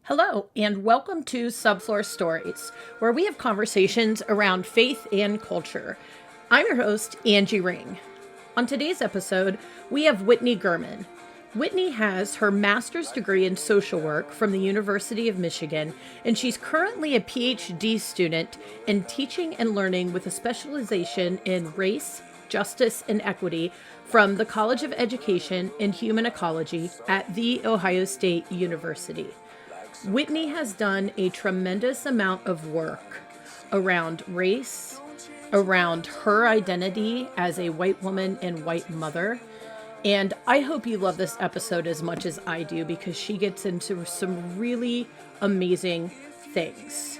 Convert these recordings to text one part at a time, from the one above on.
Hello, and welcome to Subfloor Stories, where we have conversations around faith and culture. I'm your host, Angie Ring. On today's episode, we have Whitney Gherman. Whitney has her master's degree in social work from the University of Michigan, and she's currently a PhD student in teaching and learning with a specialization in race, justice, and equity from the College of Education and Human Ecology at The Ohio State University. Whitney has done a tremendous amount of work around race, around her identity as a white woman and white mother. And I hope you love this episode as much as I do because she gets into some really amazing things.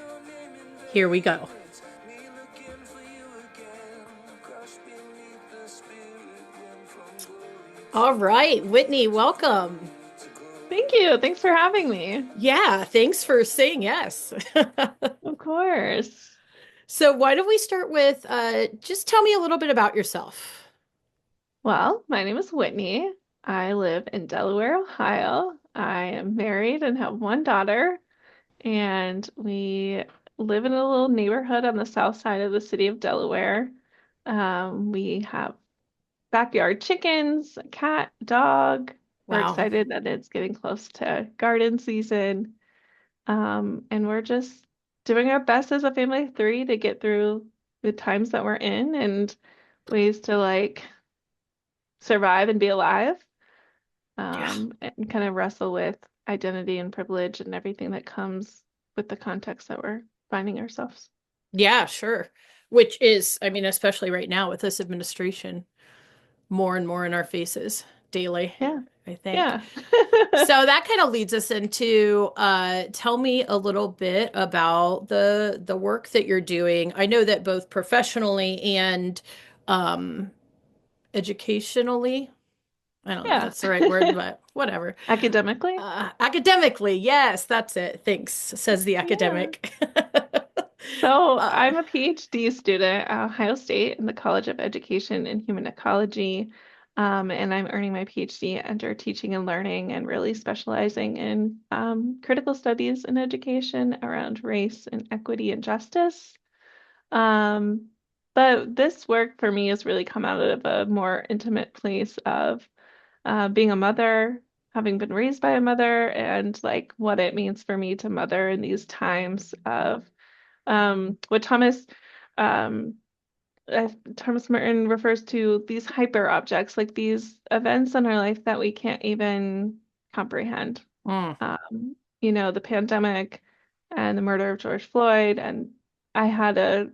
Here we go. All right, Whitney, welcome. Thank you. Thanks for having me. Yeah, thanks for saying yes. Of course. So, why don't we start with just tell me a little bit about yourself? Well, my name is Whitney. I live in Delaware, Ohio. I am married and have one daughter, and we live in a little neighborhood on the south side of the city of Delaware. We have backyard chickens, a cat, dog. We're Wow. excited that it's getting close to garden season. And we're just doing our best as a family of three to get through the times that we're in and ways to survive and be alive, Yeah. and kind of wrestle with identity and privilege and everything that comes with the context that we're finding ourselves. Yeah, sure. Which is, I mean, especially right now with this administration, more and more in our faces daily, Yeah, I think. yeah. So that kind of leads us into tell me a little bit about the work that you're doing. I know that both professionally and um educationally, I don't know if Yeah. that's the right word, but whatever. Academically? Academically, yes, that's it. Thanks, says the Yeah. academic. So uh, I'm a PhD student at Ohio State in the College of Education and Human Ecology. And I'm earning my PhD under teaching and learning and really specializing in critical studies in education around race and equity and justice. Um, but this work for me has really come out of a more intimate place of being a mother, having been raised by a mother, and like what it means for me to mother in these times of what um, Thomas Merton refers to these hyper objects, like these events in our life that we can't even comprehend. mm, The pandemic and the murder of George Floyd. And I had a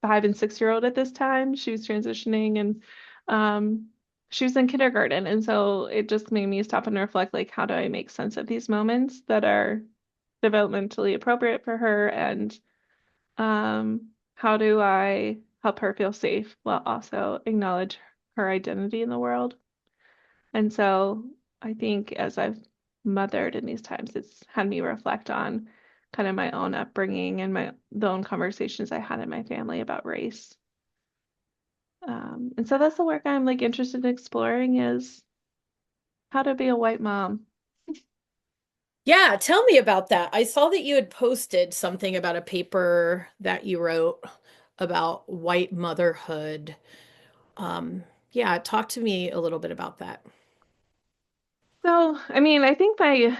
5 and 6 year old at this time. She was transitioning and um, she was in kindergarten. And so it just made me stop and reflect, like, how do I make sense of these moments that are developmentally appropriate for her? And how do I help her feel safe while also acknowledge her identity in the world? And so I think as I've mothered in these times, it's had me reflect on kind of my own upbringing and the own conversations I had in my family about race. And so that's the work I'm like interested in exploring is how to be a white mom. yeah, tell me about that. I saw that you had posted something about a paper that you wrote about white motherhood. Yeah, talk to me a little bit about that. So, I mean, I think my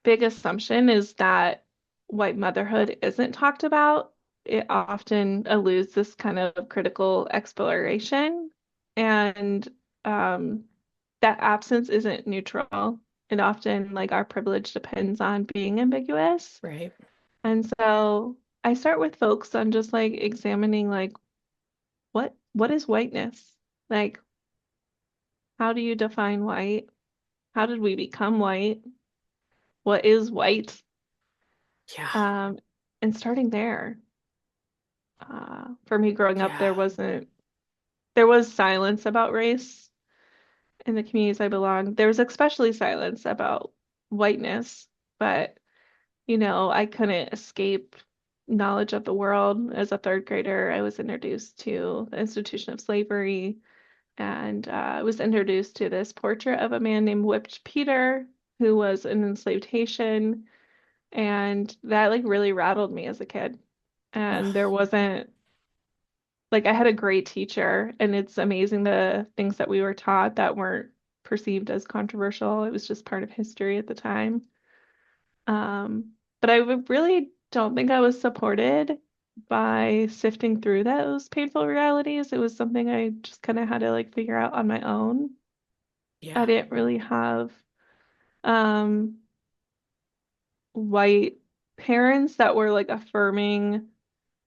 big assumption is that white motherhood isn't talked about. It often eludes this kind of critical exploration, and um, that absence isn't neutral. It often, like, our privilege depends on being ambiguous. Right. And so I start with folks on just like examining like what is whiteness? Like, how do you define white? How did we become white? What is white? Yeah. Um, and starting there, for me growing up, Yeah. there was silence about race in the communities I belonged. There was especially silence about whiteness, but I couldn't escape knowledge of the world. As a third grader, I was introduced to the institution of slavery, and I was introduced to this portrait of a man named Whipped Peter, who was an enslaved Haitian. And that like really rattled me as a kid. And there wasn't like I had a great teacher, and it's amazing the things that we were taught that weren't perceived as controversial. It was just part of history at the time. But really don't think I was supported by sifting through those painful realities. It was something I just kind of had to like figure out on my own. I Yeah. didn't really have um white parents that were like affirming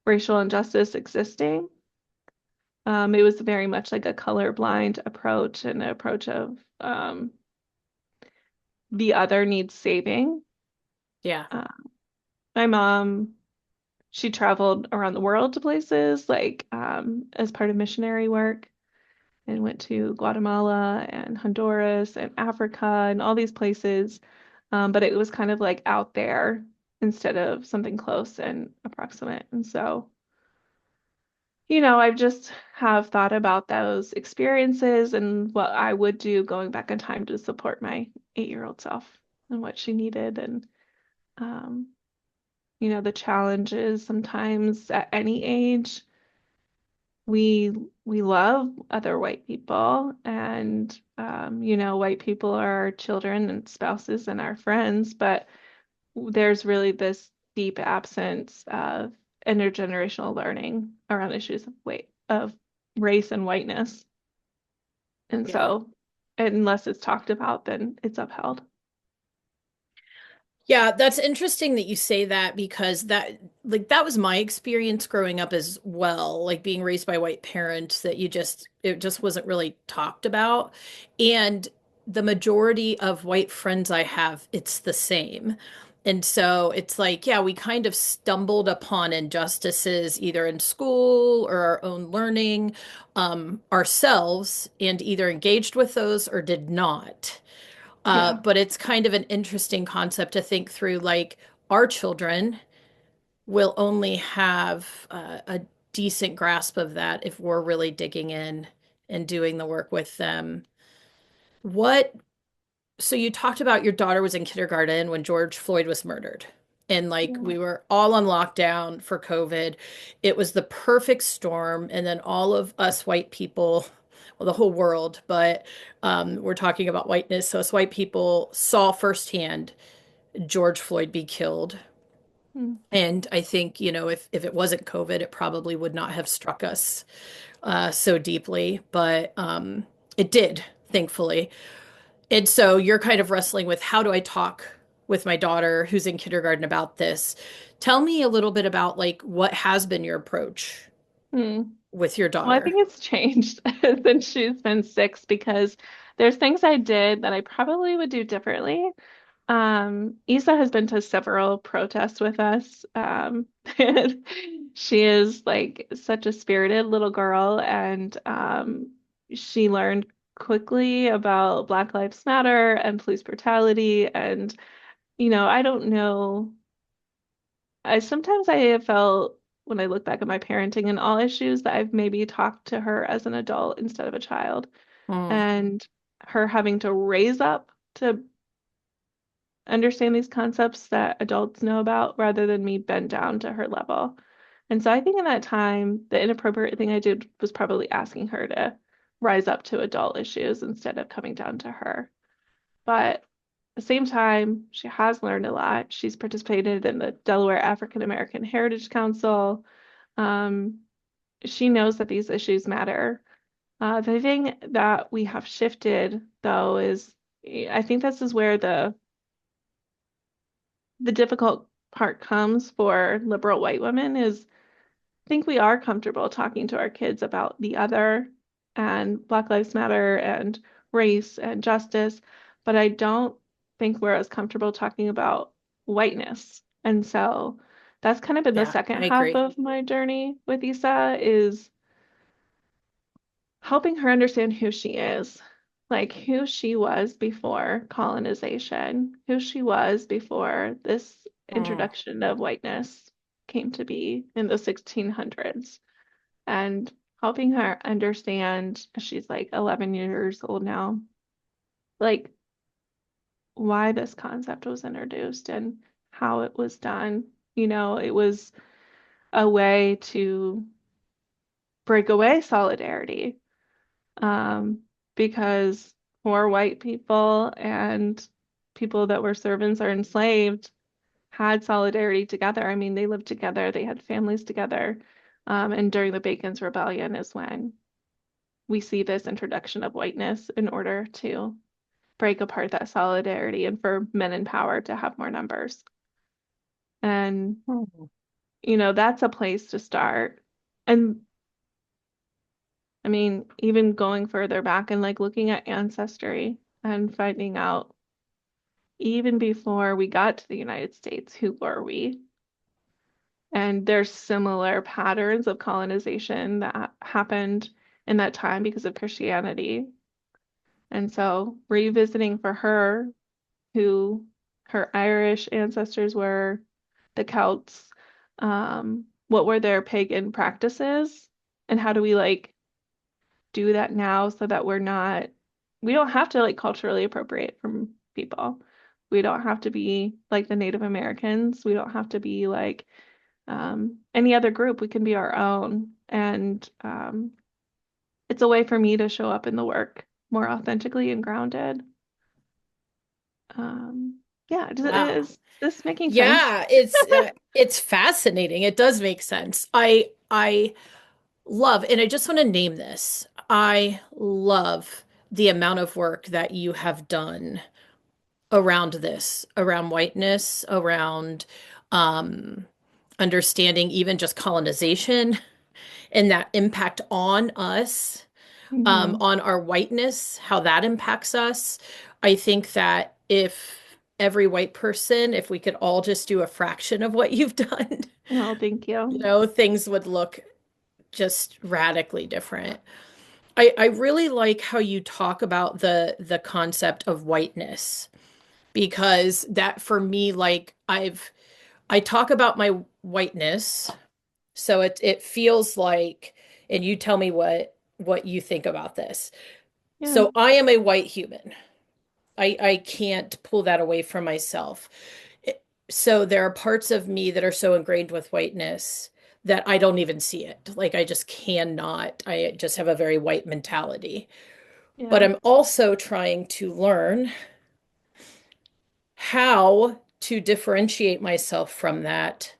racial injustice existing. It was very much like a colorblind approach and an approach of the other needs saving. Yeah. Uh, my mom, she traveled around the world to places like as part of missionary work and went to Guatemala and Honduras and Africa and all these places. But it was kind of like out there instead of something close and approximate. And so I've just have thought about those experiences and what I would do going back in time to support my 8-year-old self and what she needed. And, um, the challenges sometimes at any age, we we love other white people and white people are our children and spouses and our friends, but there's really this deep absence of intergenerational learning around issues of race and whiteness. And Yeah. so, unless it's talked about, then it's upheld. Yeah, that's interesting that you say that because that was my experience growing up as well, like being raised by white parents that it just wasn't really talked about. And the majority of white friends I have, it's the same. And so it's like, yeah, we kind of stumbled upon injustices either in school or our own learning, ourselves and either engaged with those or did not. Yeah. But it's kind of an interesting concept to think through. Like, our children will only have a decent grasp of that if we're really digging in and doing the work with them. What, so you talked about your daughter was in kindergarten when George Floyd was murdered. And like Yeah. we were all on lockdown for COVID. It was the perfect storm. And then all of us white people, well, the whole world, but we're talking about whiteness. So us white people saw firsthand George Floyd be killed. Mm. And I think, if it wasn't COVID, it probably would not have struck us so deeply, but it did, thankfully. And so you're kind of wrestling with how do I talk with my daughter who's in kindergarten about this? Tell me a little bit about like what has been your approach Mm. with your Well, I daughter. think it's changed since she's been 6 because there's things I did that I probably would do differently. Isa has been to several protests with us. And she is like such a spirited little girl, and she learned quickly about Black Lives Matter and police brutality. And, I don't know. I have felt when I look back at my parenting and all issues that I've maybe talked to her as an adult instead of a child, Mm, and her having to raise up to understand these concepts that adults know about rather than me bend down to her level. And so I think in that time, the inappropriate thing I did was probably asking her to rise up to adult issues instead of coming down to her. But at the same time, she has learned a lot. She's participated in the Delaware African American Heritage Council. Um, she knows that these issues matter. The thing that we have shifted, though, is I think this is where the difficult part comes for liberal white women is I think we are comfortable talking to our kids about the other and Black Lives Matter and race and justice, but I don't think we're as comfortable talking about whiteness. And so that's kind of been the yeah, second I half agree. of my journey with Issa is helping her understand who she is, like who she was before colonization, who she was before this Mm, introduction of whiteness came to be in the 1600s, and helping her understand, she's like 11 years old now, like why this concept was introduced and how it was done. It was a way to break away solidarity, um, because poor white people and people that were servants or enslaved had solidarity together. I mean, they lived together, they had families together. And during the Bacon's Rebellion is when we see this introduction of whiteness in order to break apart that solidarity and for men in power to have more numbers. And, Hmm. that's a place to start. And I mean, even going further back and like looking at ancestry and finding out even before we got to the United States, who were we? And there's similar patterns of colonization that happened in that time because of Christianity. And so revisiting for her who her Irish ancestors were, the Celts, what were their pagan practices, and how do we like do that now so that we don't have to like culturally appropriate from people. We don't have to be like the Native Americans. We don't have to be like any other group. We can be our own. And it's a way for me to show up in the work more authentically and grounded. Um, yeah, Wow. is this making sense? Yeah, it's fascinating. It does make sense. I love, and I just want to name this. I love the amount of work that you have done around this, around whiteness, around um understanding even just colonization and that impact on us, Hmm. on our whiteness, how that impacts us. I think that if every white person, if we could all just do a fraction of what you've done, Oh, thank you. things would look just radically different. I really like how you talk about the concept of whiteness because that for me, like I talk about my whiteness, so it feels like, and you tell me what you think about this. Yeah, So I am a white human. I can't pull that away from myself. So there are parts of me that are so ingrained with whiteness that I don't even see it. Like I just cannot. I just have a very white mentality. But yeah, I'm also trying to learn how to differentiate myself from that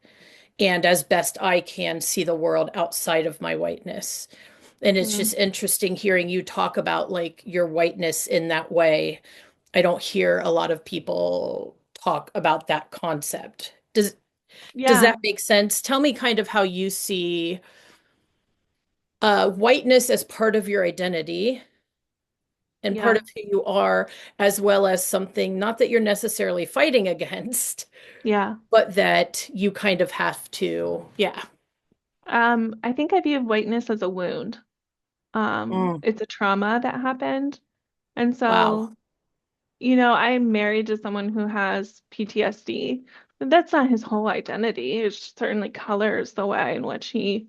and as best I can see the world outside of my whiteness. And it's yeah, just interesting hearing you talk about like your whiteness in that way. I don't hear a lot of people talk about that concept. Does yeah, that make sense? Tell me kind of how you see whiteness as part of your identity and part yeah, of who you are, as well as something not that you're necessarily fighting against, yeah. but that you kind of have to, yeah. I think I view whiteness as a wound. Mm. It's a trauma that happened. And Wow. so, I'm married to someone who has PTSD. But that's not his whole identity. It certainly colors the way in which he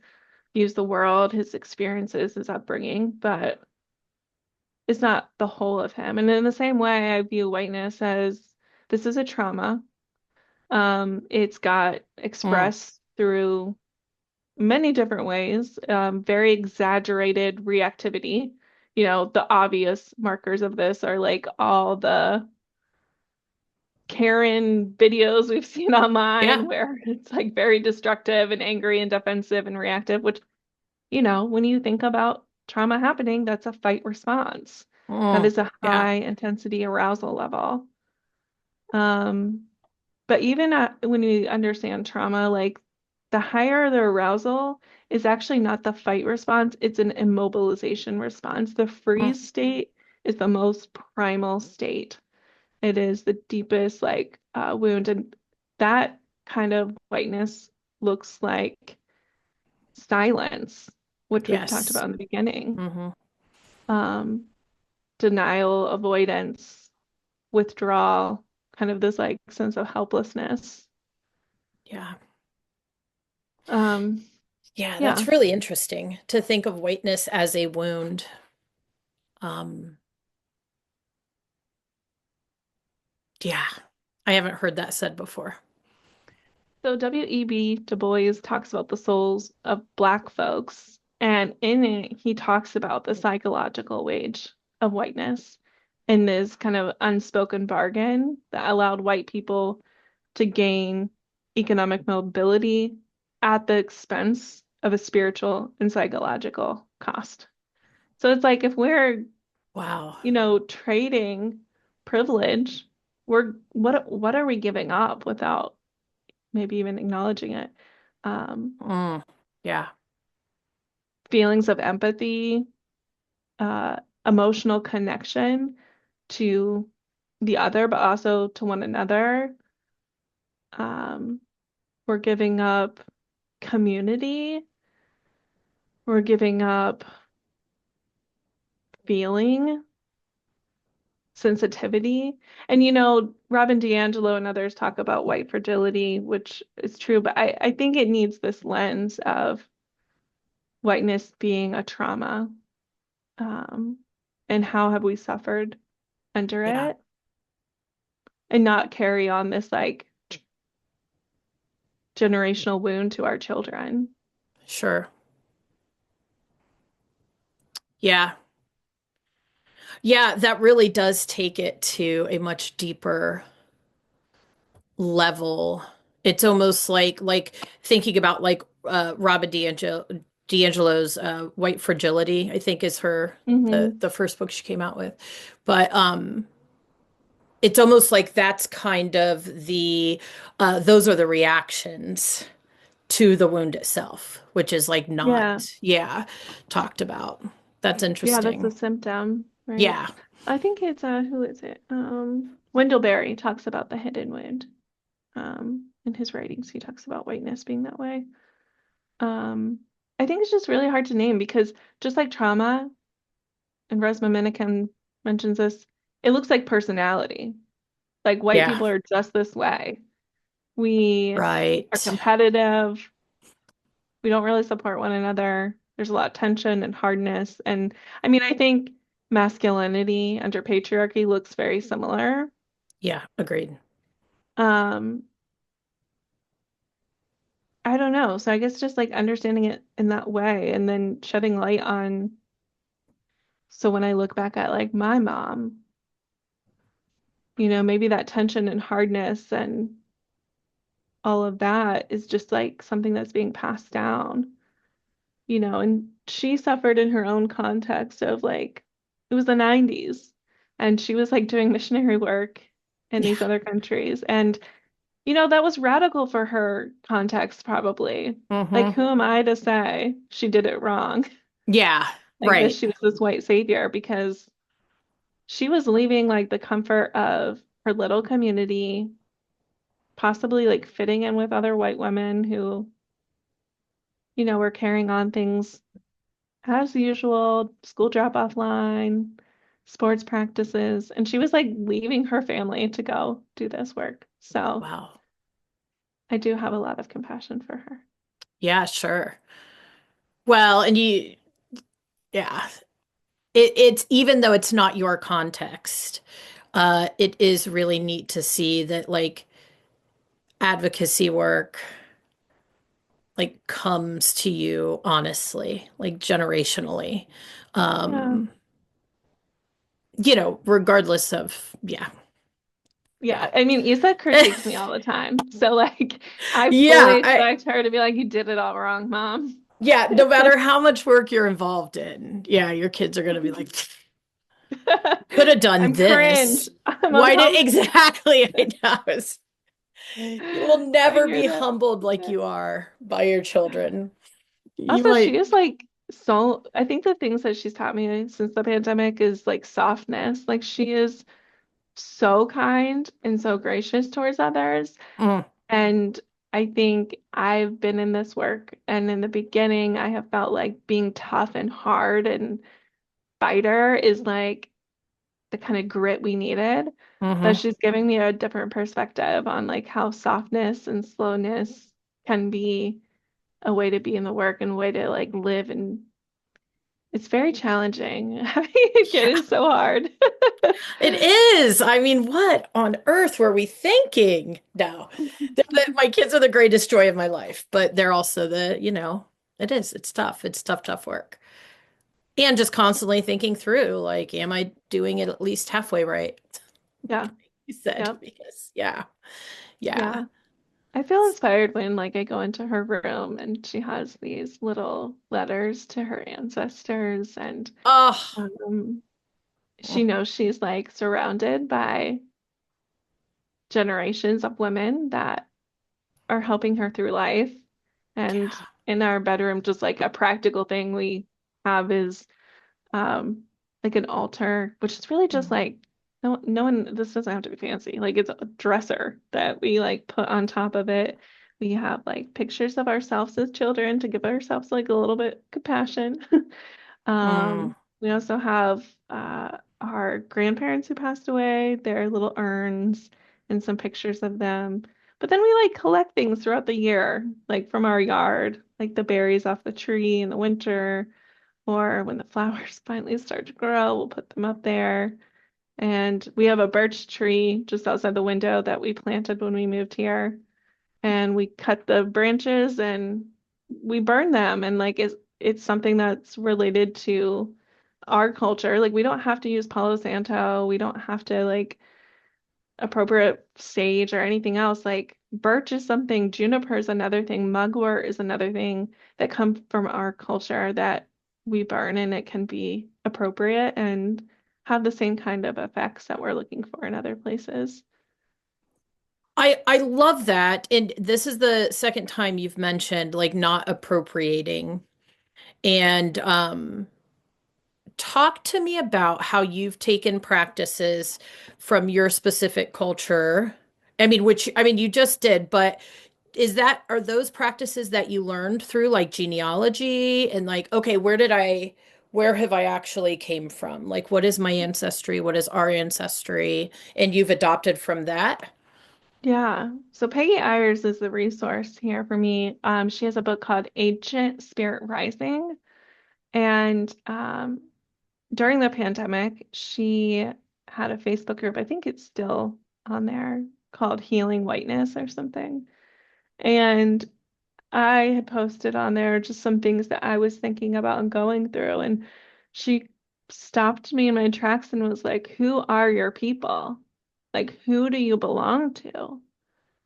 views the world, his experiences, his upbringing, but it's not the whole of him. And in the same way, I view whiteness as this is a trauma. It's got Mm. expressed through many different ways, very exaggerated reactivity. The obvious markers of this are like all the Karen videos we've seen Yeah. online where it's like very destructive and angry and defensive and reactive, which, when you think about trauma happening, that's a fight response. That Mm. is a Yeah. high intensity arousal level. Um, But even when you understand trauma, like the higher the arousal is actually not the fight response, it's an immobilization response. The Mm. freeze state is the most primal state. It is the deepest like wound, and that kind of whiteness looks like silence, which we've talked Yes. about in the beginning. Hmm. Um, Denial, avoidance, withdrawal, kind of this like sense of helplessness. Yeah. Um, Yeah, yeah. that's really interesting to think of whiteness as a wound. Um, yeah, I haven't heard that said before. So W.E.B. Du Bois talks about the souls of Black folks, and in it, he talks about the psychological wage of whiteness and this kind of unspoken bargain that allowed white people to gain economic mobility at the expense of a spiritual and psychological cost. So it's like if we're, Wow. trading privilege, what are we giving up without maybe even acknowledging it? Um, Mm. Yeah. Feelings of empathy, uh, emotional connection to the other, but also to one another. Um, we're giving up community. We're giving up feeling, sensitivity. And Robin DiAngelo and others talk about white fragility, which is true, but I think it needs this lens of whiteness being a trauma. Um, and how have we suffered under Yeah. it and not carry on this like generational wound to our children. Sure. Yeah. Yeah, that really does take it to a much deeper level. It's almost like thinking about like Robin DiAngelo's White Fragility, I think is her Hmm. the first book she came out with. But it's almost like that's kind of the those are the reactions to the wound itself, which is like Yeah. not, yeah, talked about. That's Yeah, that's a interesting. symptom, right? Yeah. I think it's who is it? Wendell Berry talks about the hidden wound. In his writings, he talks about whiteness being that way. Um, I think it's just really hard to name because just like trauma, and Resmaa Menakem mentions this, it looks like personality. Like white Yeah. people are just this way. We are Right. competitive. We don't really support one another. There's a lot of tension and hardness. And I mean, I think masculinity under patriarchy looks very similar. Yeah, agreed. Um, I don't know. So I guess just like understanding it in that way and then shedding light on. So when I look back at like my mom, maybe that tension and hardness and all of that is just like something that's being passed down. And she suffered in her own context of like, it was the 90s and she was like doing missionary work in Yeah. these other countries. And, that was radical for her context, probably. Like, Mm-hmm. who am I to say she did it wrong? Yeah, Like, this, right. she was this white savior because she was leaving like the comfort of her little community, possibly like fitting in with other white women who, were carrying on things as usual, school drop-off line, sports practices, and she was like leaving her family to go do this work. So Wow. I do have a lot of compassion for her. Yeah, sure. Well, and yeah, it's even though it's not your context, it is really neat to see that like advocacy work like comes to you honestly, like generationally. Yeah. Um, regardless of, yeah, yeah. Yeah. I mean, Issa critiques me all the time. So like I Yeah, fully expect her to be like, you did it all wrong, mom. yeah, no matter how much work you're involved in, yeah, your kids are gonna be like, could have done I'm cringe. this. I'm a Why did mom. exactly? I know. You will I never hear be that. humbled like you are by your children. You Also, she might. is like so, I think the things that she's taught me since the pandemic is like softness. Like she is so kind and so gracious towards others. Mm, And I think I've been in this work, and in the beginning, I have felt like being tough and hard and fighter is like the kind of grit we needed. But hmm. she's giving me a different perspective on like how softness and slowness can be a way to be in the work and a way to like live and It's very challenging. Having a kid Yeah, is so hard. it is. I mean, what on earth were we thinking? No, my kids are the greatest joy of my life, but they're also it is. It's tough. It's tough, tough work. And just constantly thinking through, like, am I doing it at least halfway right? Yeah. You said, Yep. because yeah, yeah. Yeah. I feel inspired when like I go into her room and she has these little letters to her ancestors and Oh, um she knows she's like surrounded by generations of women that are helping her through life. And yeah. in our bedroom, just like a practical thing we have is um like an altar, which is really just like no one this doesn't have to be fancy. Like it's a dresser that we like put on top of it. We have like pictures of ourselves as children to give ourselves like a little bit compassion. Mm. We also have our grandparents who passed away, their little urns and some pictures of them. But then we like collect things throughout the year, like from our yard, like the berries off the tree in the winter, or when the flowers finally start to grow, we'll put them up there. And we have a birch tree just outside the window that we planted when we moved here. And we cut the branches and we burn them. And like it's something that's related to our culture. Like we don't have to use Palo Santo. We don't have to like appropriate sage or anything else. Like birch is something, juniper is another thing, mugwort is another thing that come from our culture that we burn and it can be appropriate and have the same kind of effects that we're looking for in other places. I love that. And this is the second time you've mentioned like not appropriating. And talk to me about how you've taken practices from your specific culture. I mean, which I mean you just did, but are those practices that you learned through like genealogy and like, okay, where have I actually came from? Like, what is my ancestry? What is our ancestry? And you've adopted from that? Yeah. So Peggy Ayers is the resource here for me. She has a book called Ancient Spirit Rising. And during the pandemic, she had a Facebook group. I think it's still on there called Healing Whiteness or something. And I had posted on there just some things that I was thinking about and going through. And she stopped me in my tracks and was like, who are your people? Like, who do you belong to?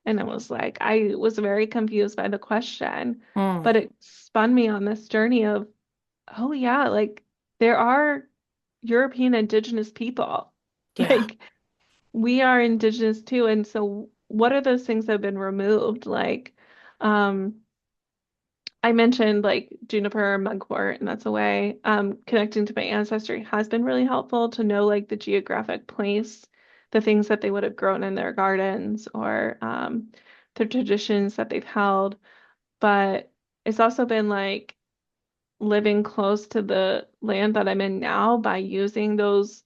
And it was like, I was very confused by the question, Mm, but it spun me on this journey of, oh, yeah, like there are European indigenous people. yeah. Like we are indigenous too. And so what are those things that have been removed? Like, um, I mentioned like juniper, mugwort, and that's a way. Connecting to my ancestry has been really helpful to know like the geographic place, the things that they would have grown in their gardens or the traditions that they've held. But it's also been like living close to the land that I'm in now by using those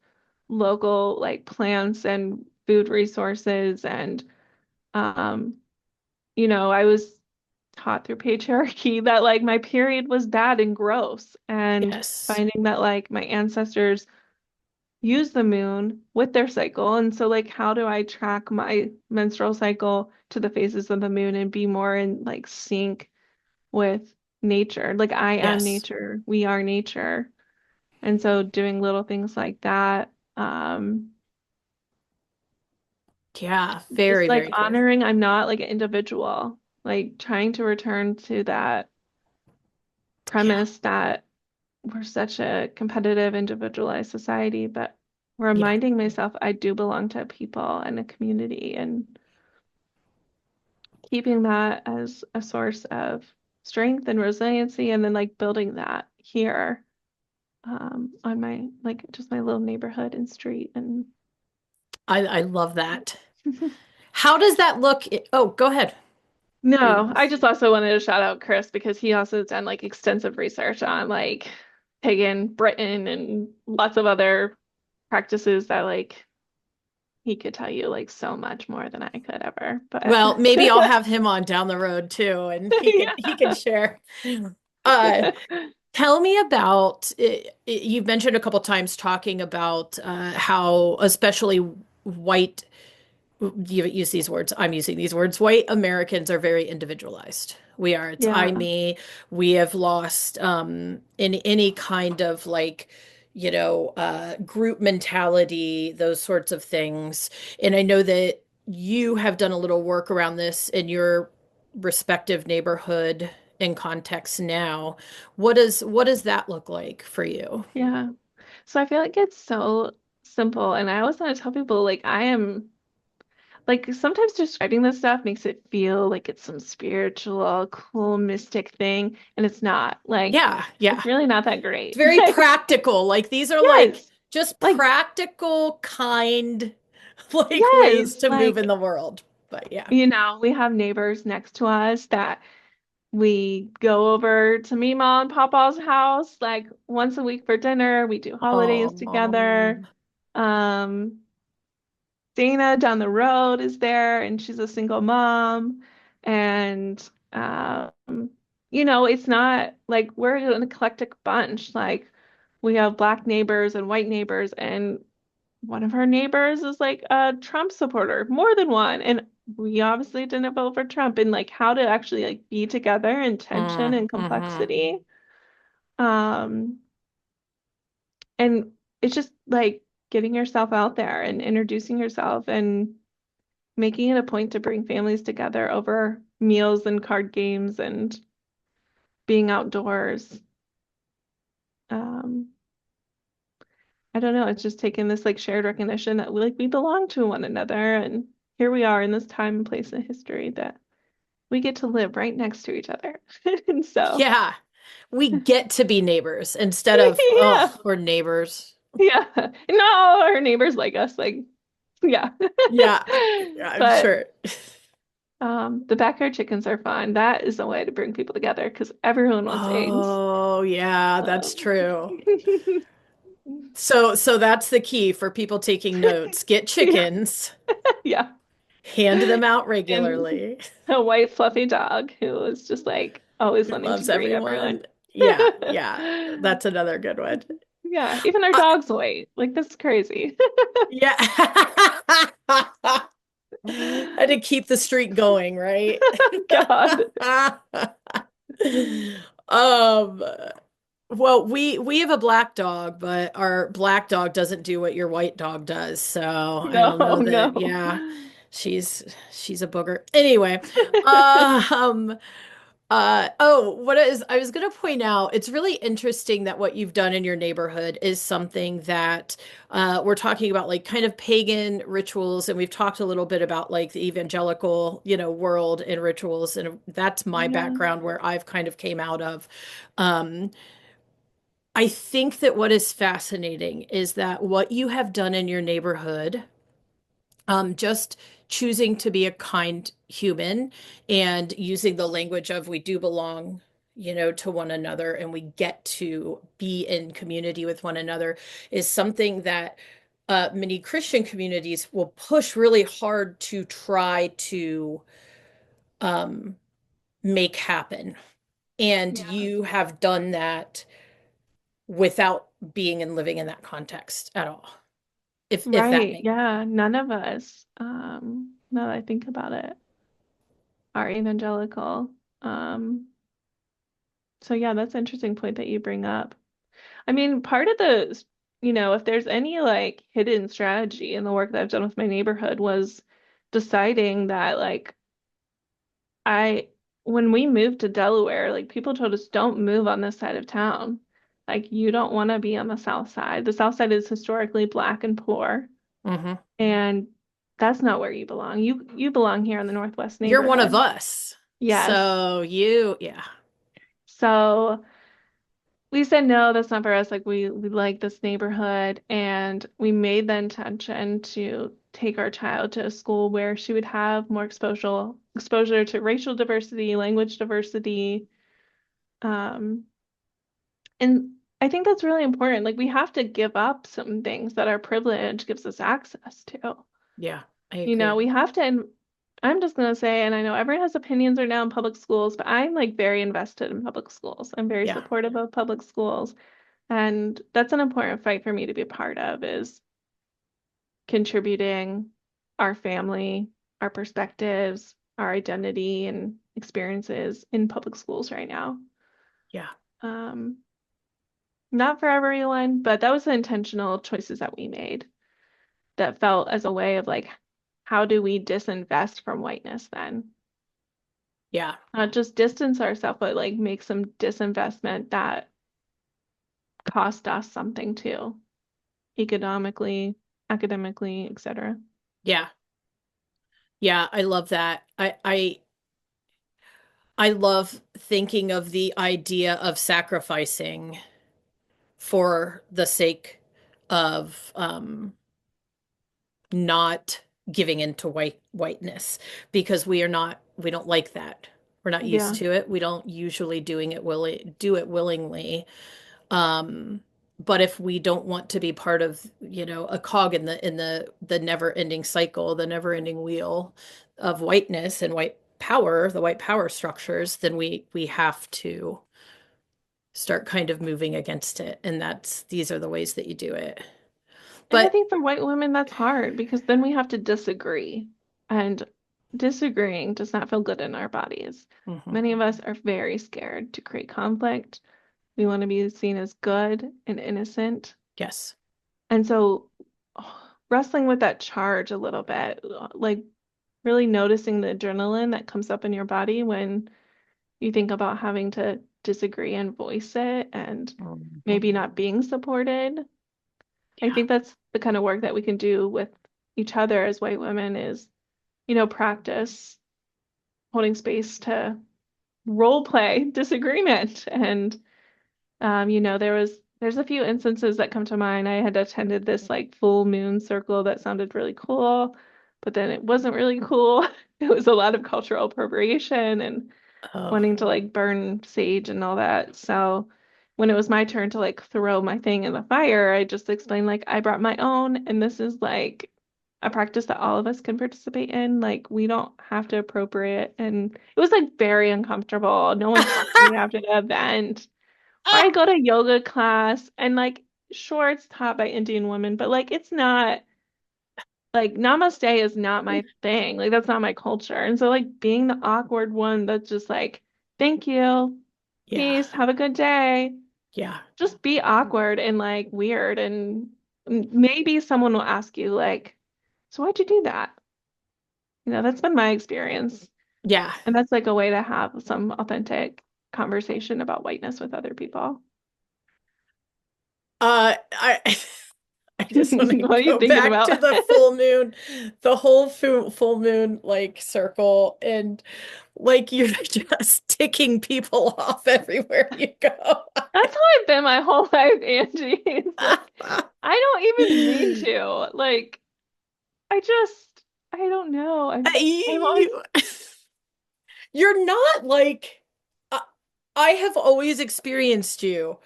local like plants and food resources and um I was taught through patriarchy that like my period was bad and gross and Yes. finding that like my ancestors use the moon with their cycle and so like how do I track my menstrual cycle to the phases of the moon and be more in like sync with nature? Like I am Yes. nature, we are nature. And so doing little things like that, Yeah. just Very, like very cool. honoring I'm not like an individual, like trying to return to that Yeah. premise that we're such a competitive, individualized society, but Yeah. reminding myself I do belong to people and a community and keeping that as a source of strength and resiliency, and then like building that here on my like just my little neighborhood and street and I love that. How does that look? Oh, go ahead. Were you no, gonna I just also wanted to shout out Chris because he also has done like extensive research on like pagan Britain and lots of other practices that like he could tell you like so much more than I could ever. But Well, maybe I'll have him on down the road too, and he can yeah. share. Uh, Tell me about you've mentioned a couple times talking about how especially white you use these words, I'm using these words, white Americans are very individualized. We are. It's I, Yeah. me. We have lost in any kind of like, group mentality, those sorts of things. And I know that you have done a little work around this in your respective neighborhood and context now. What does that look like for you? Yeah. So I feel like it's so simple. And I always want to tell people, like, I am, like, sometimes describing this stuff makes it feel like it's some spiritual, cool, mystic thing. And it's not. Like, Yeah, yeah. it's really not that It's great. very practical. Like these are like Yes. just Like, practical, kind, like ways yes. to move in Like, the world. But yeah. we have neighbors next to us that we go over to Mima and Papa's house like once a week for dinner. We do holidays Oh, together. Um, Dana down the road is there, and she's a single mom. And it's not like we're an eclectic bunch. Like we have black neighbors and white neighbors, and one of her neighbors is like a Trump supporter, more than one. And we obviously didn't vote for Trump, and like how to actually like be together in tension and mm-hmm. complexity. Um, and it's just like getting yourself out there and introducing yourself and making it a point to bring families together over meals and card games and being outdoors. Um, I don't know, it's just taken this like shared recognition that we belong to one another, and here we are in this time and place in history that we get to live right next to each other. And so, Yeah. We get to be neighbors instead of, yeah, oh, we're neighbors. yeah. No, our neighbors like us, like, yeah. Yeah, I'm But sure. the backyard chickens are fun. That is a way to bring people together because everyone wants eggs. Oh, yeah, that's Um, true. So that's the key for people taking notes. Get yeah, chickens, yeah. hand them out And regularly. a white fluffy dog who is just like always Who wanting to loves greet everyone. everyone. Yeah, yeah. That's another good one. Yeah, even our Uh, dog's white. Like that's crazy. yeah. Had to keep the streak going, right? God. Um, well, we have a black dog, but our black dog doesn't do what your white dog does. So I No, don't know that, no. yeah, she's a booger. Anyway, um, what is I was going to point out, it's really interesting that what you've done in your neighborhood is something that we're talking about like kind of pagan rituals, and we've talked a little bit about like the evangelical, world and rituals, and that's my Yeah, background where I've kind of came out of. Um, I think that what is fascinating is that what you have done in your neighborhood, just choosing to be a kind human and using the language of we do belong, to one another and we get to be in community with one another is something that many Christian communities will push really hard to try to um, make happen. And yeah. you have done that without being and living in that context at all, if that Right. makes Yeah. None of us, now that I think about it, are evangelical. So yeah, that's an interesting point that you bring up. I mean, part of if there's any like hidden strategy in the work that I've done with my neighborhood was deciding that like I when we moved to Delaware, like people told us don't move on this side of town. Like you don't want to be on the south side. The south side is historically black and poor, hmm and that's not where you belong. You belong here in the Northwest You're one of neighborhood. us. Yes. So you, yeah, So we said no, that's not for us. Like we like this neighborhood, and we made the intention to take our child to a school where she would have more exposure to racial diversity, language diversity. Um, and I think that's really important. Like we have to give up some things that our privilege gives us access to. yeah, I agree. We have to I'm just gonna say, and I know everyone has opinions right now in public schools, but I'm like very invested in public schools. I'm very Yeah. supportive of public schools, and that's an important fight for me to be a part of is contributing our family, our perspectives, our identity and experiences in public schools right now. Yeah. Um, Not for everyone, but that was the intentional choices that we made that felt as a way of like, how do we disinvest from whiteness then? Yeah. Not just distance ourselves, but like make some disinvestment that cost us something too, economically, academically, etc. Yeah. Yeah. I love that. I love thinking of the idea of sacrificing for the sake of not giving into whiteness because we don't like that. We're not used Yeah. to it. We don't usually do it willingly. Um, but if we don't want to be part of, a cog in the never-ending cycle, the never-ending wheel of whiteness and white power, the white power structures, then we have to start kind of moving against it. And these are the ways that you do it. And I But think for white women, that's hard because then we have to disagree. And disagreeing does not feel good in our bodies. mhm, Many of us are very scared to create conflict. We want to be seen as good and innocent. yes. And so, wrestling with that charge a little bit, like really noticing the adrenaline that comes up in your body when you think about having to disagree and voice it and Mhm. maybe not being supported. I Yeah. think that's the kind of work that we can do with each other as white women is, practice holding space to role play disagreement. And there's a few instances that come to mind. I had attended this like full moon circle that sounded really cool, but then it wasn't really cool. It was a lot of cultural appropriation and Oh, wanting to like burn sage and all that. So when it was my turn to like throw my thing in the fire, I just explained like I brought my own and this is like a practice that all of us can participate in. Like we don't have to appropriate. And it was like very uncomfortable. No one talked to me after the event. Or I go to yoga class and like sure it's taught by Indian women, but like it's not like namaste is not my thing. Like that's not my culture. And so like being the awkward one that's just like, thank you, yeah. peace, have a good day. Yeah. Just be awkward and like weird. And maybe someone will ask you like, so why'd you do that? That's been my experience. Yeah. And that's like a way to have some authentic conversation about whiteness with other people. I I just want to What are you go thinking back about? to the full moon, the whole full moon like circle, and like you're just ticking people off everywhere you go. That's how I've been my whole life, Angie. It's like I don't even mean to. Like I don't know. I'm always You, you're not like I I have always experienced you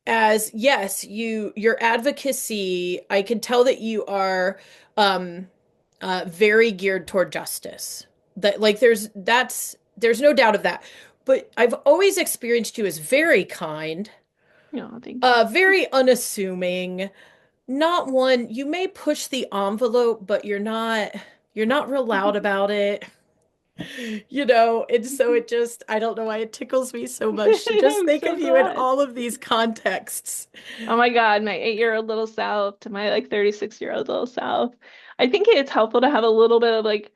as yes, your advocacy, I can tell that you are um very geared toward justice. That like there's no doubt of that. But I've always experienced you as very kind, thank you. very unassuming, not one you may push the envelope, but you're not real loud about it. And so it just, I don't know why it tickles me so much to just I'm think so of you in glad. all of these contexts. Oh my God, my 8-year-old little self to my like 36-year-old little self. I think it's helpful to have a little bit of like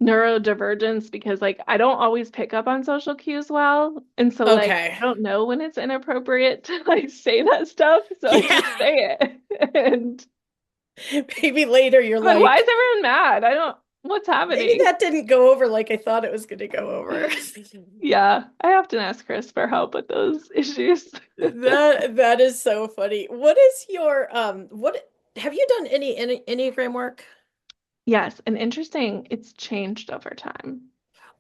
neurodivergence because like I don't always pick up on social cues well. And so like Okay. I don't know when it's inappropriate to like say that stuff. So I Yeah. just say it. And Maybe later you're I'm like, why is like, everyone mad? I don't, what's maybe happening? that didn't go over like I thought it was going to go over. Yeah, I often ask Chris for help with those issues. That is so funny. What is your what have you done any Enneagram work? Yes, and interesting, it's changed over time.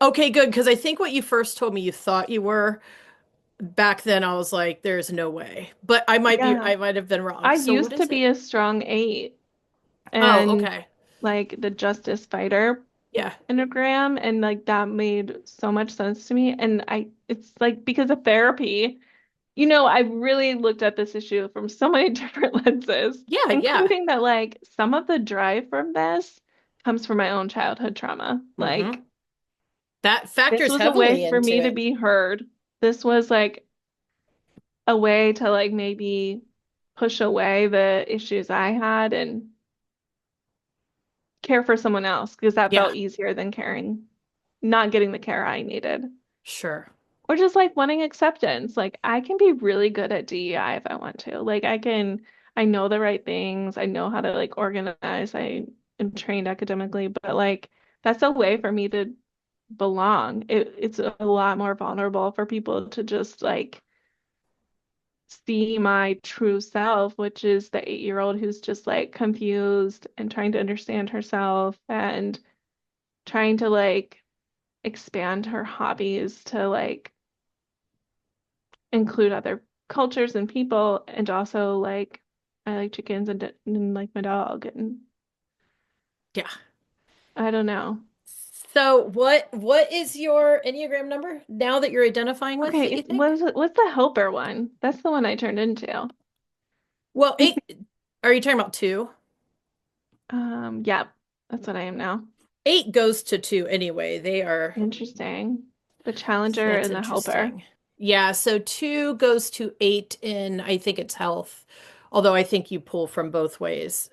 Okay, good, because I think what you first told me you thought you were back then I was like, there's no way. But Yeah, I might have been wrong. I So what used to is be it? a strong 8 Oh, and okay. like the justice fighter. Yeah. Enneagram, and like that made so much sense to me. And it's like because of therapy, I really looked at this issue from so many different lenses, Yeah, yeah. including that like some of the drive from this comes from my own childhood trauma. Like Hmm. That this factors was a way heavily for into me to it. be heard. This was like a way to like maybe push away the issues I had and care for someone else because that Yeah, felt easier than not getting the care I needed. sure. Or just like wanting acceptance. Like I can be really good at DEI if I want to. I know the right things. I know how to like organize. I am trained academically, but like that's a way for me to belong. It's a lot more vulnerable for people to just like see my true self, which is the 8-year-old who's just like confused and trying to understand herself and trying to like expand her hobbies to like include other cultures and people, and also like I like chickens and like my dog, and Yeah. I don't know. So what is your Enneagram number now that you're identifying with that Okay, you think? what's the helper one? That's the one I turned into. Well, eight, are you talking about two? Yeah, that's what I am now. Eight goes to two anyway. They are, Interesting. The challenger that's and the helper. interesting. Yeah, so two goes to eight in, I think it's health. Although I think you pull from both ways,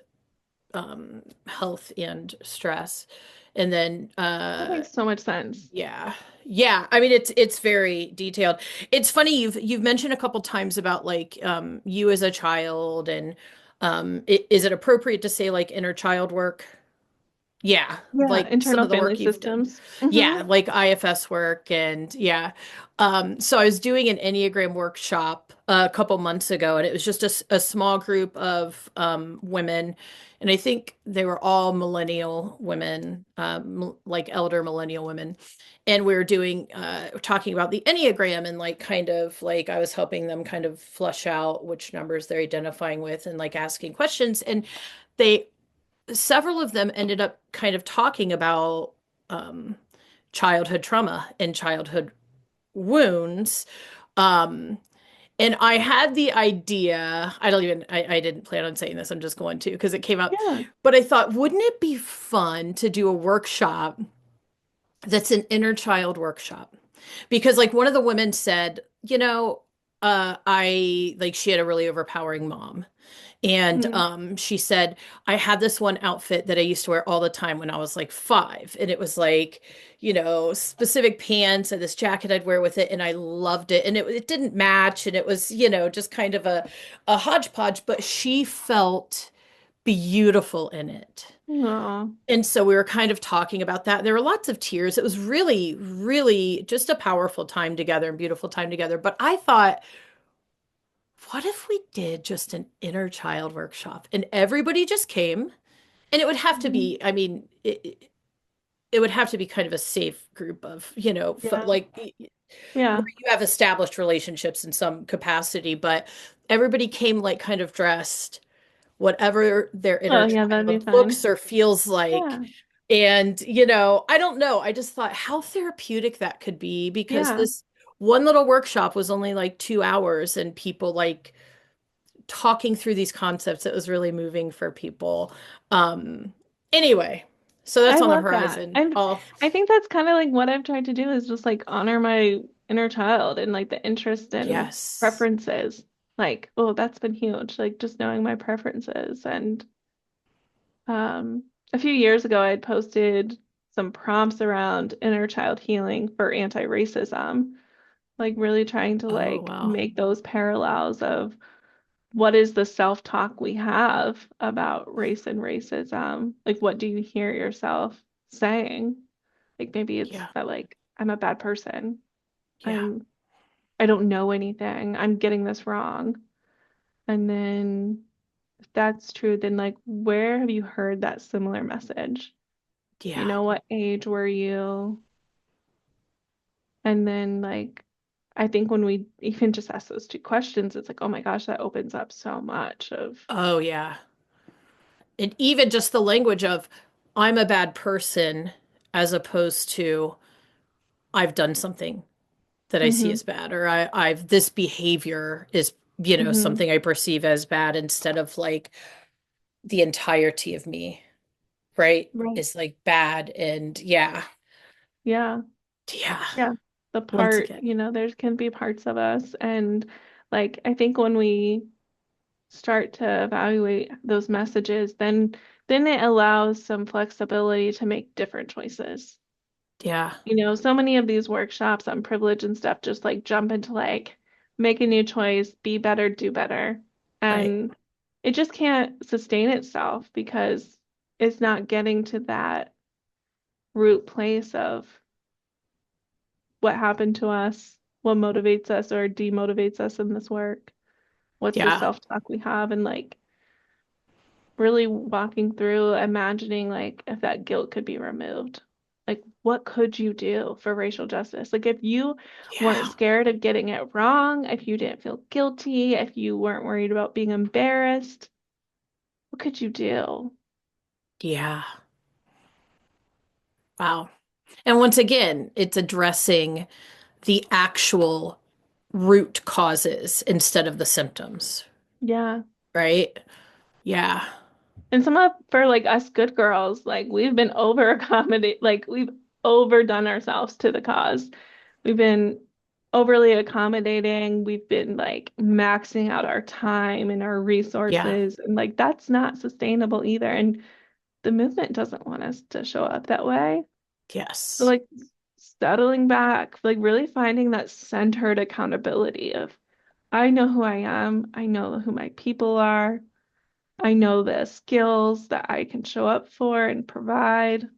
health and stress. And then That makes so much sense. yeah. Yeah, I mean it's very detailed. It's funny you've mentioned a couple times about like you as a child and is it appropriate to say like inner child work? Yeah, Yeah, like some internal of the family work you've done. systems. Yeah, like IFS work and yeah. So I was doing an Enneagram workshop a couple months ago, and it was just a small group of women, and I think they were all millennial women, like elder millennial women. And we were doing talking about the Enneagram and like kind of like I was helping them kind of flush out which numbers they're identifying with and like asking questions. And they several of them ended up kind of talking about um, childhood trauma and childhood wounds. Um, and I had the idea, I didn't plan on saying this, I'm just going to because it came up. Yeah. But I thought, wouldn't it be fun to do a workshop that's an inner child workshop? Because like one of the women said, I like she had a really overpowering mom. And Mm. she said, I had this one outfit that I used to wear all the time when I was like 5. And it was like, specific pants and this jacket I'd wear with it. And I loved it. And it didn't match. And it was, just kind of a hodgepodge, but she felt beautiful in it. Aw. And so we were kind of talking about that. There were lots of tears. It was really, really just a powerful time together and beautiful time together. But I thought, what if we did just an inner child workshop and everybody just came and it would have to Mhm. be, I mean, it would have to be kind of a safe group of, Yeah. like where Yeah. you have established relationships in some capacity, but everybody came like kind of dressed, whatever their Oh, inner yeah, that'd be child looks fun. or feels like. Yeah. And, I don't know. I just thought how therapeutic that could be because Yeah. this one little workshop was only like 2 hours and people like talking through these concepts. It was really moving for people. Um, anyway, so that's I on the love that. horizon. Oh, I think that's kind of like what I've tried to do is just like honor my inner child and like the interest and yes. preferences. Like, oh, that's been huge. Like just knowing my preferences. And um a few years ago I had posted some prompts around inner child healing for anti-racism, like really trying to Oh, like wow. make those parallels of what is the self-talk we have about race and racism? Like, what do you hear yourself saying? Like, maybe it's Yeah. that, like, I'm a bad person. Yeah. I'm, I don't know anything. I'm getting this wrong. And then, if that's true, then, like, where have you heard that similar message? Yeah. What age were you? And then, like, I think when we even just ask those two questions, it's like, oh my gosh, that opens up so much of, Oh, yeah. And even just the language of I'm a bad person. as opposed to I've done something that I see Mm-hmm. as bad, or I've this behavior is, Mm-hmm. something I perceive as bad instead of like the entirety of me, right? Right. Is like bad. And yeah, Yeah. yeah, Yeah. The once part, again, there can be parts of us. And like, I think when we start to evaluate those messages, then it allows some flexibility to make different choices. yeah, So many of these workshops on privilege and stuff just like jump into like make a new choice, be better, do better. right. And it just can't sustain itself because it's not getting to that root place of what happened to us, what motivates us or demotivates us in this work, what's the Yeah, self-talk we have, and like really walking through imagining like if that guilt could be removed. Like, what could you do for racial justice? Like, if you weren't yeah, scared of getting it wrong, if you didn't feel guilty, if you weren't worried about being embarrassed, what could you do? yeah. Wow. And once again, it's addressing the actual root causes instead of the symptoms, Yeah. right? Yeah, And some of for like us good girls, like we've been over accommodate, like we've overdone ourselves to the cause. We've been overly accommodating. We've been like maxing out our time and our yeah, resources. And like that's not sustainable either. And the movement doesn't want us to show up that way. So yes, like settling back, like really finding that centered accountability of I know who I am, I know who my people are, I know the skills that I can show up for and provide.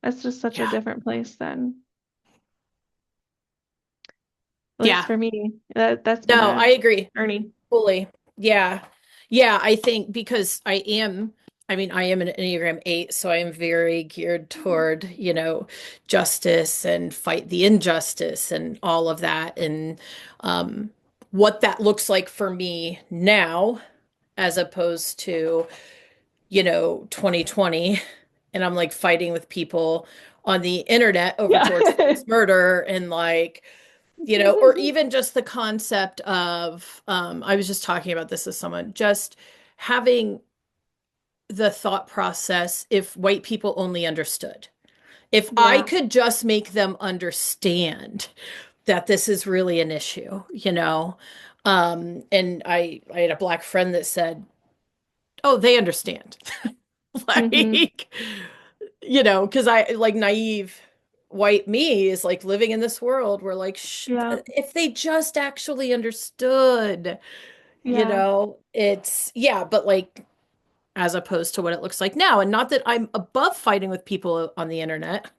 That's just such a yeah, different place than, at least yeah. for me. That's been No, I a agree journey. fully. Yeah. Yeah, I think because I am an Enneagram 8, so I am very geared toward, justice and fight the injustice and all of that. And um, what that looks like for me now, as opposed to, 2020. And I'm like fighting with people on the internet over Yeah. George Floyd's murder and like, or even just the concept of, I was just talking about this with someone, just having the thought process if white people only understood. If I Yeah. could just make them understand that this is really an issue, and I had a black friend that said, "Oh, they understand." Hmm. Like, because I like naive white me is like living in this world where like Yeah. if they just actually understood, Yeah. it's yeah, but like as opposed to what it looks like now. And not that I'm above fighting with people on the internet,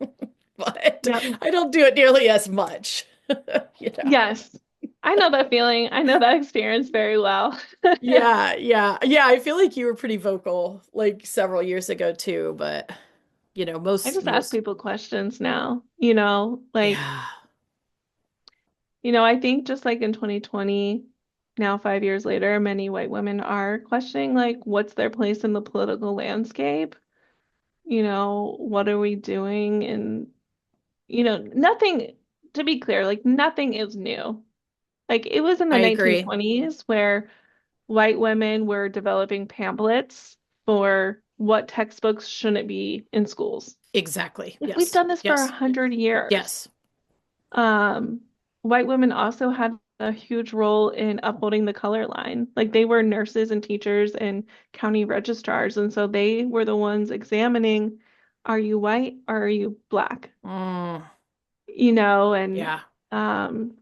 but Yep. I don't do it nearly as much, you know. Yes. I know that feeling. I know that experience very well. Yeah, yeah. Yeah, I feel like you were pretty vocal like several years ago too, but I most just ask most people questions now, like, yeah. I think just like in 2020, now 5 years later, many white women are questioning like what's their place in the political landscape? What are we doing? And, nothing, to be clear, like nothing is new. Like it was in the I agree. 1920s where white women were developing pamphlets for what textbooks shouldn't be in schools. Exactly. Like we've Yes. done this for a Yes. hundred years. Yes. Um, White women also had a huge role in upholding the color line. Like they were nurses and teachers and county registrars, and so they were the ones examining, are you white or are you black? Mm, And yeah. um,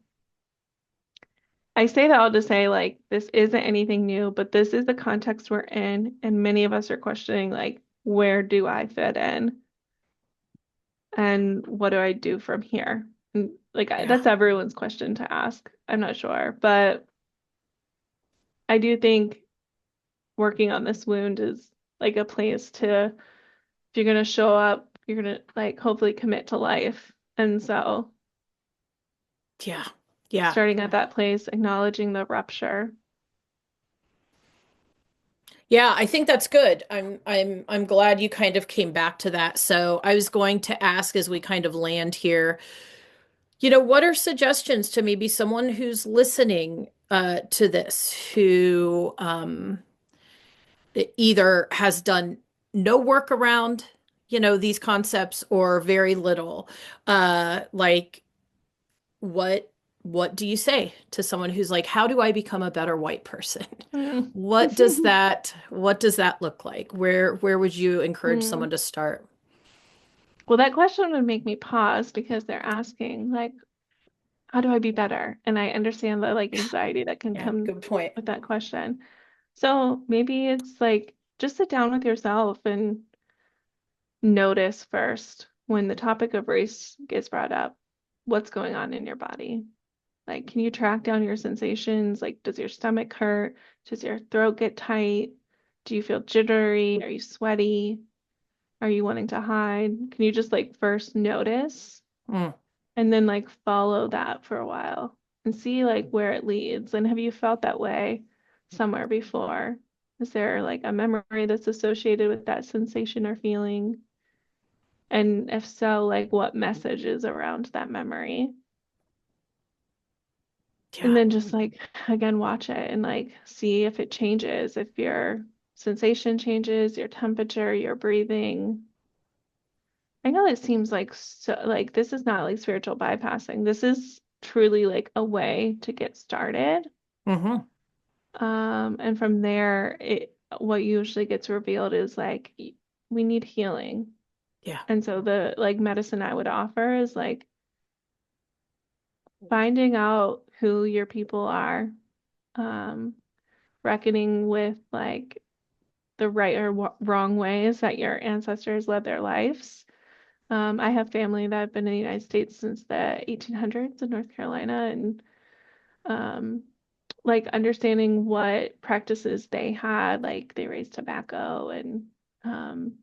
I say that all to say like this isn't anything new, but this is the context we're in, and many of us are questioning like, where do I fit in? And what do I do from here? And like Yeah. that's everyone's question to ask. I'm not sure, but I do think working on this wound is like a place to, if you're gonna show up, you're gonna like hopefully commit to life. And so Yeah. Yeah. starting at that place, acknowledging the rupture. Yeah, I think that's good. I'm glad you kind of came back to that. So I was going to ask as we kind of land here, what are suggestions to maybe someone who's listening to this who either has done no work around, these concepts or very little. Like what what do you say to someone who's like, how do I become a better white person? Mm. What does that look like? Where would you encourage Mm. someone to start? Well, that question would make me pause because they're asking, like, how do I be better? And I understand the like anxiety that can Yeah, come good point. with that question. So maybe it's like just sit down with yourself and notice first when the topic of race gets brought up, what's going on in your body? Like, can you track down your sensations? Like, does your stomach hurt? Does your throat get tight? Do you feel jittery? Are you sweaty? Are you wanting to hide? Can you just like first notice Mm, and then like follow that for a while and see like where it leads? And have you felt that way somewhere before? Is there like a memory that's associated with that sensation or feeling? And if so, like what message is around that memory? And yeah. then just like again, watch it and like see if it changes, if your sensation changes, your temperature, your breathing. I know it seems like so like this is not like spiritual bypassing. This is truly like a way to get started. Hmm. And from there, what usually gets revealed is like we need healing. Yeah. And so the like medicine I would offer is like finding out who your people are, um, reckoning with like the right or wrong ways that your ancestors led their lives. I have family that have been in the United States since the 1800s in North Carolina, and um, like understanding what practices they had, like they raised tobacco, and um,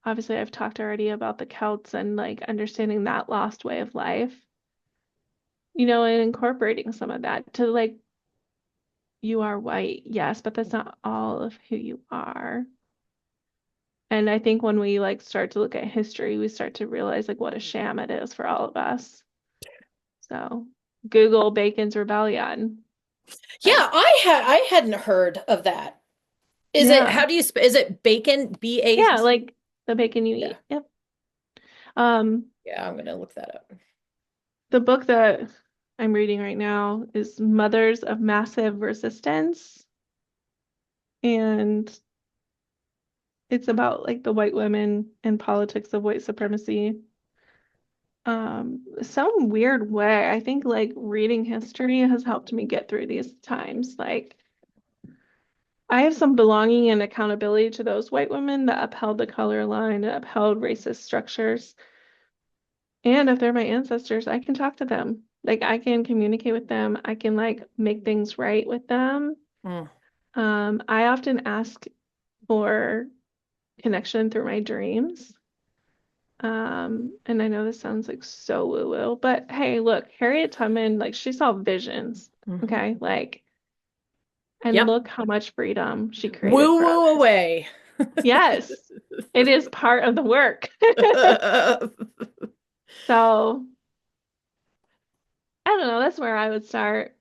obviously I've talked already about the Celts and like understanding that lost way of life, and incorporating some of that to like you are white, yes, but that's not all of who you are. And I think when we like start to look at history, we start to realize like what a sham it is for all of us. So Google Bacon's Rebellion. Yeah, Like, I hadn't heard of that. Is it yeah. how do you is it bacon? B-A? Yeah, like the bacon you Yeah. eat. Yep. Um, Yeah, I'm gonna look that up. the book that I'm reading right now is Mothers of Massive Resistance, and it's about like the white women and politics of white supremacy. Some weird way, I think like reading history has helped me get through these times. Like I have some belonging and accountability to those white women that upheld the color line and upheld racist structures. And if they're my ancestors, I can talk to them. Like I can communicate with them. I can like make things right with them. Mm, I often ask for connection through my dreams. And I know this sounds like so woo-woo, but hey, look, Harriet Tubman, like she saw visions, hmm. okay? Like, and Yep. look how much freedom she created Woo for woo others. away. Yes, it is part of the work. So I don't know, that's where I would start.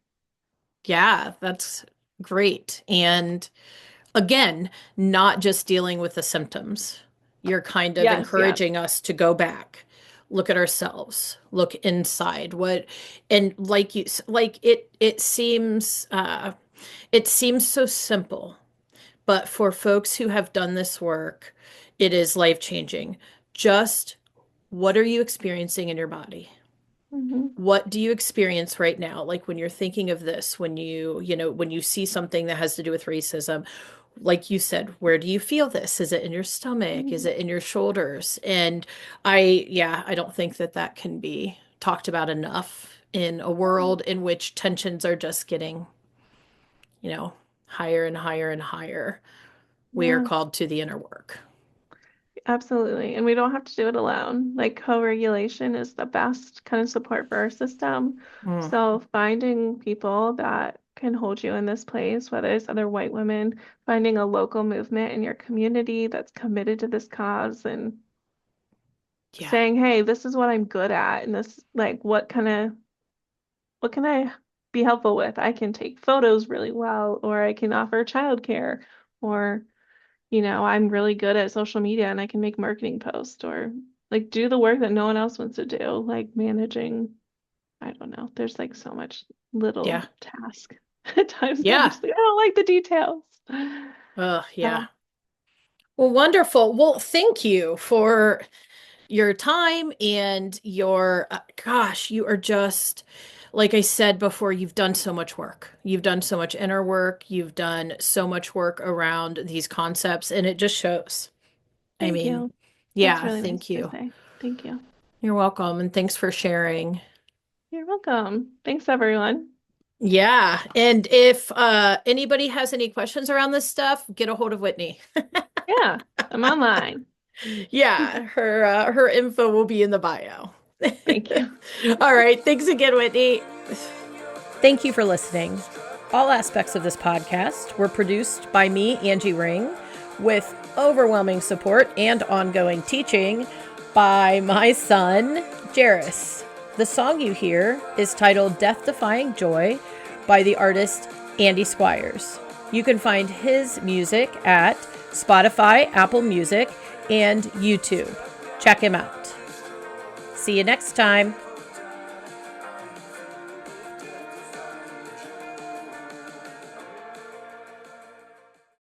Yeah, that's great. And again, not just dealing with the symptoms. You're kind of Yes, yes. encouraging us to go back, look at ourselves, look inside. And like it seems so simple, but for folks who have done this work, it is life-changing. Just what are you experiencing in your body? Hmm. What do you experience right now? Like when you're thinking of this, when you see something that has to do with racism, like you said, where do you feel this? Is it in your stomach? Is it in your shoulders? And I don't think that that can be talked about enough in a world in which tensions are just getting, you know, higher and higher and higher. We are Yeah, called to the inner work. absolutely. And we don't have to do it alone. Like co-regulation is the best kind of support for our system. Mm, So finding people that can hold you in this place, whether it's other white women, finding a local movement in your community that's committed to this cause and Yeah. saying, hey, this is what I'm good at, and this, like, what can I be helpful with? I can take photos really well, or I can offer childcare, or, I'm really good at social media and I can make marketing posts, or like do the work that no one else wants to do, like managing. I don't know. There's like so much Yeah. little task at times that I'm Yeah. just like, I don't like the details. Oh, yeah. So Well, wonderful. Well, thank you for your time and your, gosh, you are just, like I said before, you've done so much work. You've done so much inner work. You've done so much work around these concepts, and it just shows. I thank mean, you. That's yeah, really nice thank to you. say. Thank you. You're welcome. And thanks for sharing. You're welcome. Thanks, everyone. Yeah. And if anybody has any questions around this stuff, get a hold of Whitney. Yeah, I'm online. Yeah, her info will be in the bio. Thank you. All right. Thanks again, Whitney. Thank you for listening. All aspects of this podcast were produced by me, Angie Ring, with overwhelming support and ongoing teaching by my son, Jairus. The song you hear is titled Death Defying Joy by the artist Andy Squires. You can find his music at Spotify, Apple Music, and YouTube. Check him out. See you next time.